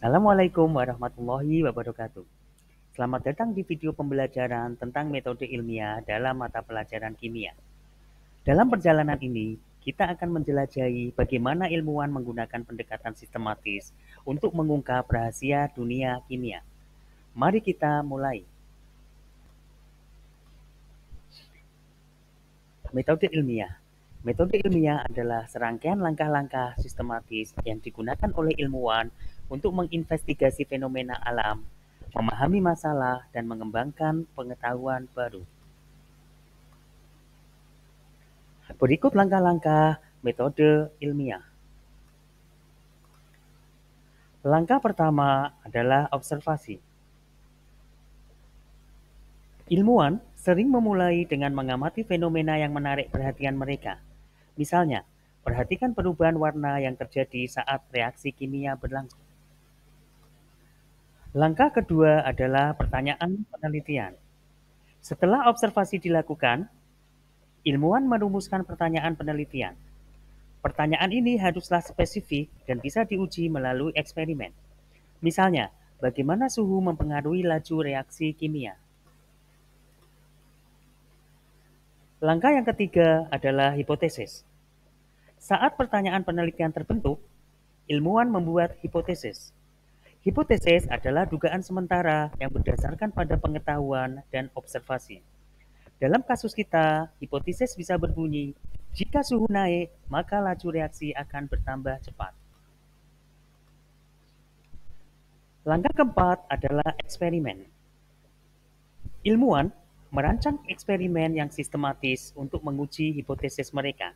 Assalamualaikum warahmatullahi wabarakatuh. Selamat datang di video pembelajaran tentang metode ilmiah dalam mata pelajaran kimia. Dalam perjalanan ini, kita akan menjelajahi bagaimana ilmuwan menggunakan pendekatan sistematis untuk mengungkap rahasia dunia kimia. Mari kita mulai. Metode ilmiah. Metode ilmiah adalah serangkaian langkah-langkah sistematis yang digunakan oleh ilmuwan untuk menginvestigasi fenomena alam, memahami masalah, dan mengembangkan pengetahuan baru. Berikut langkah-langkah metode ilmiah. Langkah pertama adalah observasi. Ilmuwan sering memulai dengan mengamati fenomena yang menarik perhatian mereka. Misalnya, perhatikan perubahan warna yang terjadi saat reaksi kimia berlangsung. Langkah kedua adalah pertanyaan penelitian. Setelah observasi dilakukan, ilmuwan merumuskan pertanyaan penelitian. Pertanyaan ini haruslah spesifik dan bisa diuji melalui eksperimen. Misalnya, bagaimana suhu mempengaruhi laju reaksi kimia. Langkah yang ketiga adalah hipotesis. Saat pertanyaan penelitian terbentuk, ilmuwan membuat hipotesis. Hipotesis adalah dugaan sementara yang berdasarkan pada pengetahuan dan observasi. Dalam kasus kita, hipotesis bisa berbunyi, jika suhu naik, maka laju reaksi akan bertambah cepat. Langkah keempat adalah eksperimen. Ilmuwan merancang eksperimen yang sistematis untuk menguji hipotesis mereka.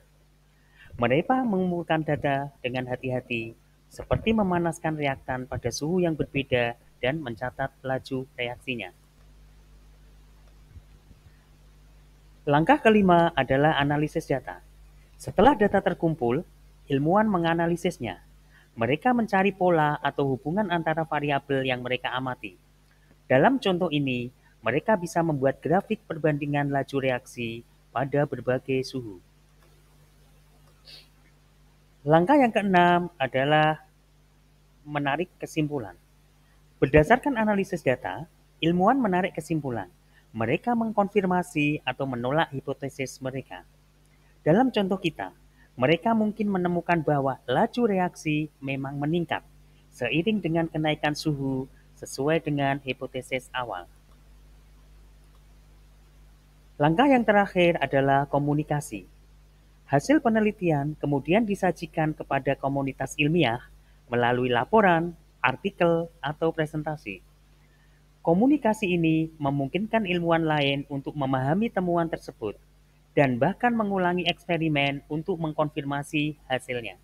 Mereka mengumpulkan data dengan hati-hati, seperti memanaskan reaktan pada suhu yang berbeda dan mencatat laju reaksinya. Langkah kelima adalah analisis data. Setelah data terkumpul, ilmuwan menganalisisnya. Mereka mencari pola atau hubungan antara variabel yang mereka amati. Dalam contoh ini, mereka bisa membuat grafik perbandingan laju reaksi pada berbagai suhu. Langkah yang keenam adalah menarik kesimpulan. Berdasarkan analisis data, ilmuwan menarik kesimpulan. Mereka mengkonfirmasi atau menolak hipotesis mereka. Dalam contoh kita, mereka mungkin menemukan bahwa laju reaksi memang meningkat seiring dengan kenaikan suhu sesuai dengan hipotesis awal. Langkah yang terakhir adalah komunikasi. Hasil penelitian kemudian disajikan kepada komunitas ilmiah melalui laporan, artikel, atau presentasi. Komunikasi ini memungkinkan ilmuwan lain untuk memahami temuan tersebut dan bahkan mengulangi eksperimen untuk mengkonfirmasi hasilnya.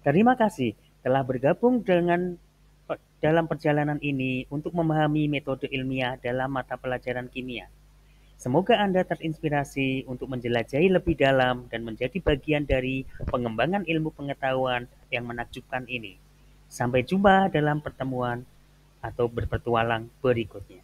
Terima kasih telah bergabung dalam perjalanan ini untuk memahami metode ilmiah dalam mata pelajaran kimia. Semoga Anda terinspirasi untuk menjelajahi lebih dalam dan menjadi bagian dari pengembangan ilmu pengetahuan yang menakjubkan ini. Sampai jumpa dalam pertemuan atau berpetualang berikutnya.